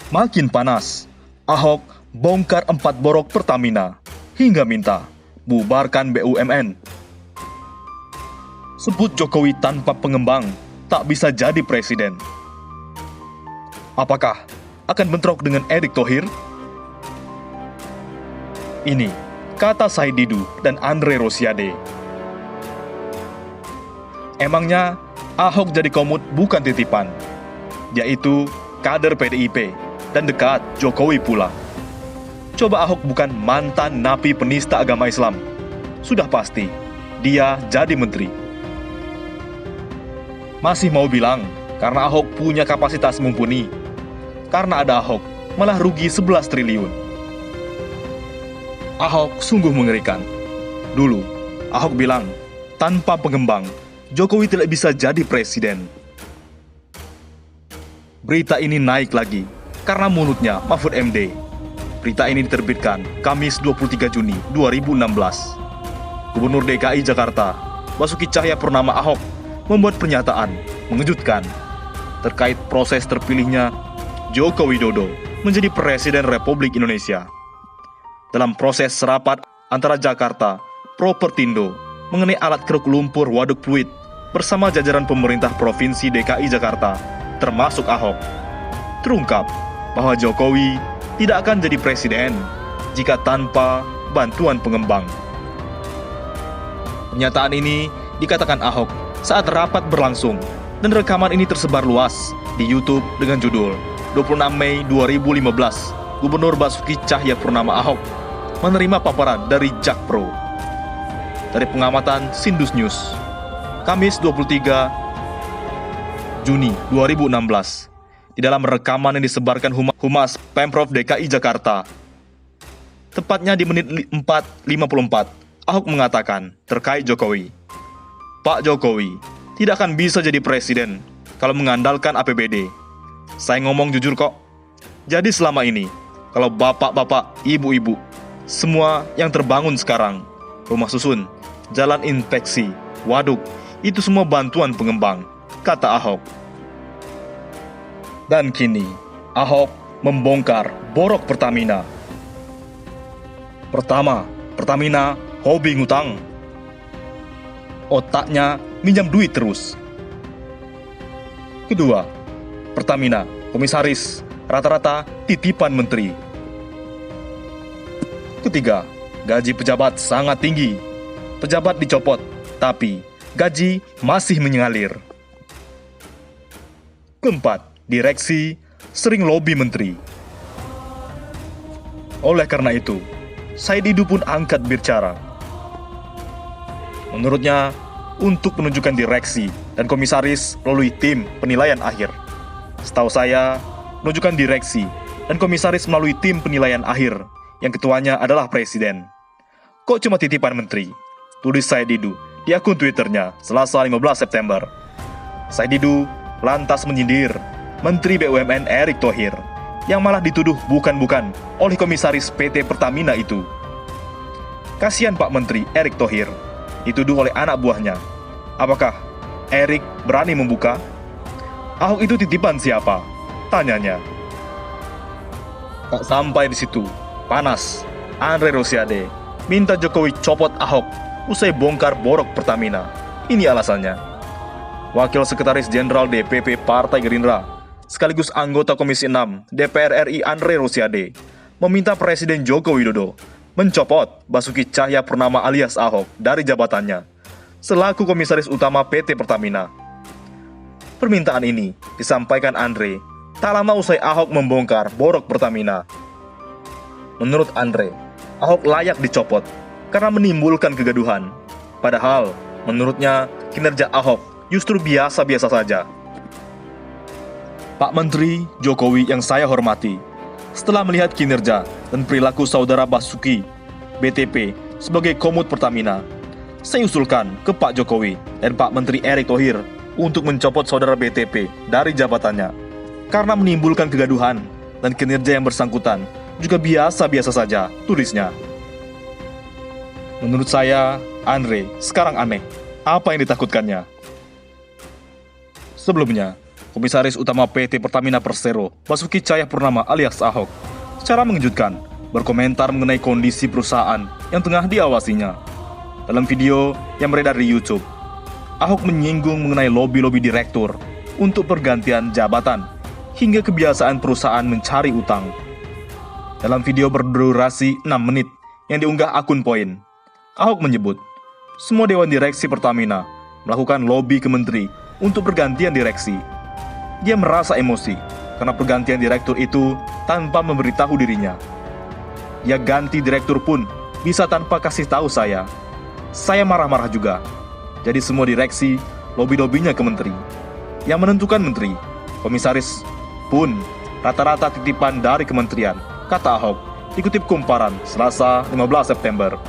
Makin panas, Ahok bongkar 4 borok Pertamina hingga minta bubarkan BUMN. Sebut Jokowi tanpa pengembang tak bisa jadi presiden. Apakah akan bentrok dengan Erick Thohir? Ini kata Said Didu dan Andre Rosiade. Emangnya Ahok jadi komut bukan titipan, yaitu kader PDIP dan dekat Jokowi pula. Coba Ahok bukan mantan napi penista agama Islam, sudah pasti dia jadi menteri. Masih mau bilang karena Ahok punya kapasitas mumpuni. Karena ada Ahok, malah rugi 11 triliun. Ahok sungguh mengerikan. Dulu, Ahok bilang, tanpa pengembang, Jokowi tidak bisa jadi presiden. Berita ini naik lagi karena mulutnya Mahfud MD. Berita ini diterbitkan Kamis 23 Juni 2016. Gubernur DKI Jakarta, Basuki Cahayapurnama Ahok, membuat pernyataan mengejutkan terkait proses terpilihnya Joko Widodo menjadi Presiden Republik Indonesia. Dalam proses serapat antara Jakarta, Propertindo mengenai alat keruk lumpur Waduk Pluit bersama jajaran pemerintah Provinsi DKI Jakarta, termasuk Ahok, terungkap bahwa Jokowi tidak akan jadi presiden jika tanpa bantuan pengembang. Pernyataan ini dikatakan Ahok saat rapat berlangsung dan rekaman ini tersebar luas di YouTube dengan judul 26 Mei 2015, Gubernur Basuki Cahayapurnama Ahok menerima paparan dari Jakpro. Dari pengamatan Sindus News, Kamis 23 Juni 2016, di dalam rekaman yang disebarkan Humas Pemprov DKI Jakarta, tepatnya di menit 4.54, Ahok mengatakan terkait Jokowi, Pak Jokowi tidak akan bisa jadi presiden kalau mengandalkan APBD. Saya ngomong jujur kok. Jadi selama ini, kalau bapak-bapak, ibu-ibu, semua yang terbangun sekarang, rumah susun, jalan inspeksi, waduk, itu semua bantuan pengembang, kata Ahok. Dan kini, Ahok membongkar borok Pertamina. Pertama, Pertamina hobi ngutang. Otaknya minjam duit terus. Kedua, Pertamina, komisaris, rata-rata titipan menteri. Ketiga, gaji pejabat sangat tinggi. Pejabat dicopot, tapi gaji masih mengalir. Keempat, direksi sering lobi menteri. Oleh karena itu, Said Didu pun angkat bicara. Menurutnya, untuk menunjukkan direksi dan komisaris melalui tim penilaian akhir. Setahu saya, menunjukkan direksi dan komisaris melalui tim penilaian akhir, yang ketuanya adalah presiden. Kok cuma titipan menteri? Tulis Said Didu di akun Twitternya Selasa 15 September. Said Didu lantas menyindir Menteri BUMN Erick Thohir, yang malah dituduh bukan-bukan oleh komisaris PT Pertamina itu. Kasihan Pak Menteri Erick Thohir, dituduh oleh anak buahnya. Apakah Erick berani membuka? Ahok itu titipan siapa? Tanyanya. Tak sampai di situ, panas. Andre Rosiade minta Jokowi copot Ahok usai bongkar borok Pertamina. Ini alasannya. Wakil Sekretaris Jenderal DPP Partai Gerindra, sekaligus anggota Komisi 6 DPR RI Andre Rosiade, meminta Presiden Joko Widodo mencopot Basuki Cahayapurnama alias Ahok dari jabatannya selaku komisaris utama PT Pertamina. Permintaan ini disampaikan Andre tak lama usai Ahok membongkar borok Pertamina. Menurut Andre, Ahok layak dicopot karena menimbulkan kegaduhan. Padahal, menurutnya kinerja Ahok justru biasa-biasa saja. Pak Menteri Jokowi yang saya hormati, setelah melihat kinerja dan perilaku saudara Basuki, BTP, sebagai komut Pertamina, saya usulkan ke Pak Jokowi dan Pak Menteri Erick Thohir untuk mencopot saudara BTP dari jabatannya karena menimbulkan kegaduhan dan kinerja yang bersangkutan juga biasa-biasa saja, tulisnya. Menurut saya, Andre sekarang aneh. Apa yang ditakutkannya? Sebelumnya, Komisaris Utama PT Pertamina Persero, Basuki Cahayapurnama alias Ahok, secara mengejutkan berkomentar mengenai kondisi perusahaan yang tengah diawasinya. Dalam video yang beredar di YouTube, Ahok menyinggung mengenai lobi-lobi direktur untuk pergantian jabatan hingga kebiasaan perusahaan mencari utang. Dalam video berdurasi 6 menit yang diunggah akun Poin, Ahok menyebut semua dewan direksi Pertamina melakukan lobi ke menteri untuk pergantian direksi. Dia merasa emosi karena pergantian direktur itu tanpa memberitahu dirinya. Dia ganti direktur pun bisa tanpa kasih tahu saya. Saya marah-marah juga. Jadi semua direksi lobi-lobinya ke menteri. Yang menentukan menteri, komisaris pun rata-rata titipan dari kementerian, kata Ahok, dikutip Kumparan, Selasa 15 September.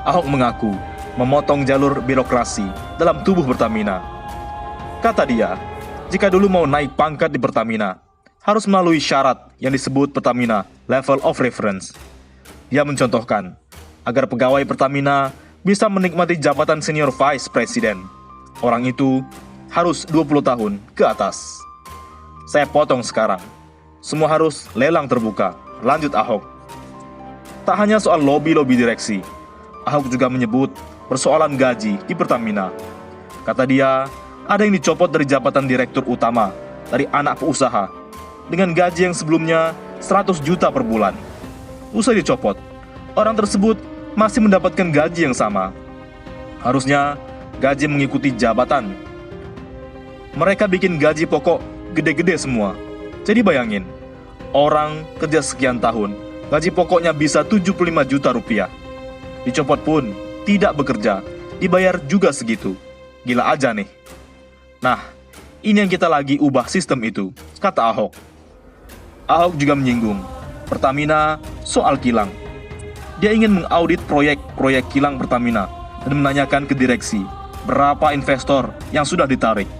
Ahok mengaku memotong jalur birokrasi dalam tubuh Pertamina. Kata dia, jika dulu mau naik pangkat di Pertamina, harus melalui syarat yang disebut Pertamina Level of Reference. Dia mencontohkan, agar pegawai Pertamina bisa menikmati jabatan senior vice president, orang itu harus 20 tahun ke atas. Saya potong sekarang. Semua harus lelang terbuka, lanjut Ahok. Tak hanya soal lobi-lobi direksi, Ahok juga menyebut persoalan gaji di Pertamina. Kata dia, ada yang dicopot dari jabatan direktur utama dari anak pengusaha dengan gaji yang sebelumnya 100 juta per bulan. Usai dicopot, orang tersebut masih mendapatkan gaji yang sama. Harusnya gaji mengikuti jabatan. Mereka bikin gaji pokok gede-gede semua. Jadi bayangin, orang kerja sekian tahun, gaji pokoknya bisa 75 juta rupiah. Dicopot pun tidak bekerja, dibayar juga segitu. Gila aja nih. Nah, ini yang kita lagi ubah sistem itu, kata Ahok. Ahok juga menyinggung Pertamina soal kilang. Dia ingin mengaudit proyek-proyek kilang Pertamina dan menanyakan ke direksi berapa investor yang sudah ditarik.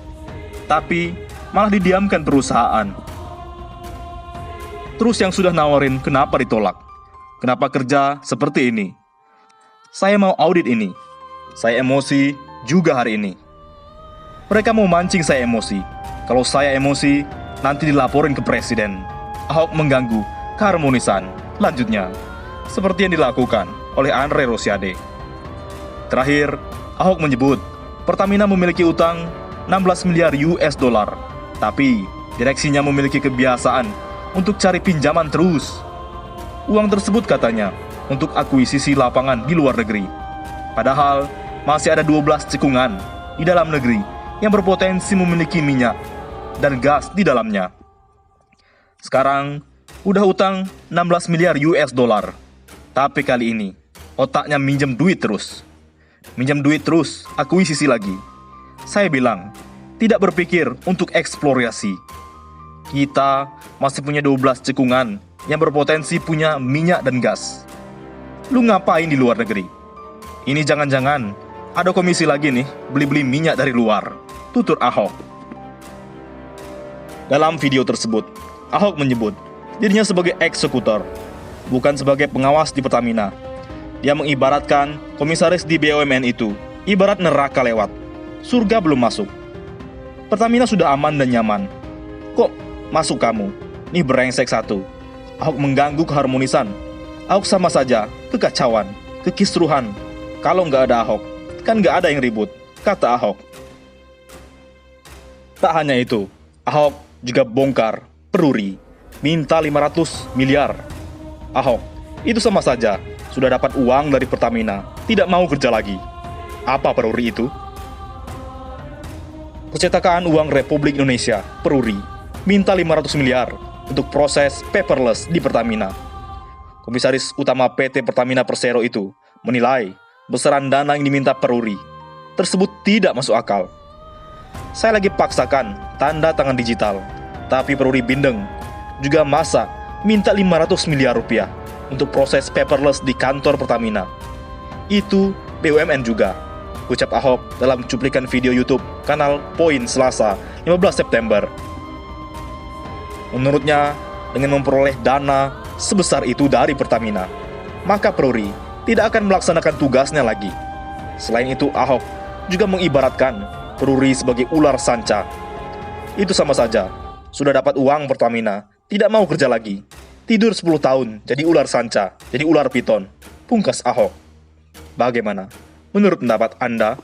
Tapi malah didiamkan perusahaan. Terus yang sudah nawarin kenapa ditolak? Kenapa kerja seperti ini? Saya mau audit ini. Saya emosi juga hari ini. Mereka mau mancing saya emosi. Kalau saya emosi, nanti dilaporin ke presiden. Ahok mengganggu keharmonisan. Lanjutnya, seperti yang dilakukan oleh Andre Rosiade. Terakhir, Ahok menyebut Pertamina memiliki utang 16 miliar US dollar. Tapi, direksinya memiliki kebiasaan untuk cari pinjaman terus. Uang tersebut katanya untuk akuisisi lapangan di luar negeri. Padahal, masih ada 12 cekungan di dalam negeri yang berpotensi memiliki minyak dan gas di dalamnya. Sekarang, udah utang 16 miliar US dollar. Tapi kali ini, otaknya minjem duit terus. Minjem duit terus, akuisisi lagi. Saya bilang, tidak berpikir untuk eksplorasi. Kita masih punya 12 cekungan yang berpotensi punya minyak dan gas. Lu ngapain di luar negeri? Ini jangan-jangan ada komisi lagi nih, beli-beli minyak dari luar, tutur Ahok. Dalam video tersebut, Ahok menyebut dirinya sebagai eksekutor, bukan sebagai pengawas di Pertamina. Dia mengibaratkan komisaris di BUMN itu ibarat neraka lewat, surga belum masuk. Pertamina sudah aman dan nyaman. Kok masuk kamu? Nih brengsek satu. Ahok mengganggu keharmonisan. Ahok sama saja kekacauan, kekisruhan. Kalau nggak ada Ahok, kan nggak ada yang ribut, kata Ahok. Tak hanya itu, Ahok juga bongkar Peruri, minta 500 miliar. Ahok, itu sama saja sudah dapat uang dari Pertamina, tidak mau kerja lagi. Apa Peruri itu? Percetakan uang Republik Indonesia, Peruri, minta 500 miliar untuk proses paperless di Pertamina. Komisaris Utama PT Pertamina Persero itu menilai besaran dana yang diminta Peruri tersebut tidak masuk akal. Saya lagi paksakan tanda tangan digital, tapi Peruri bindeng. Juga masa minta 500 miliar rupiah untuk proses paperless di kantor Pertamina. Itu BUMN juga, ucap Ahok dalam cuplikan video YouTube kanal Poin Selasa 15 September. Menurutnya, dengan memperoleh dana sebesar itu dari Pertamina, maka Peruri tidak akan melaksanakan tugasnya lagi. Selain itu, Ahok juga mengibaratkan Peruri sebagai ular sanca. Itu sama saja. Sudah dapat uang Pertamina, tidak mau kerja lagi. Tidur 10 tahun, jadi ular sanca, jadi ular piton. Pungkas Ahok. Bagaimana? Menurut pendapat Anda,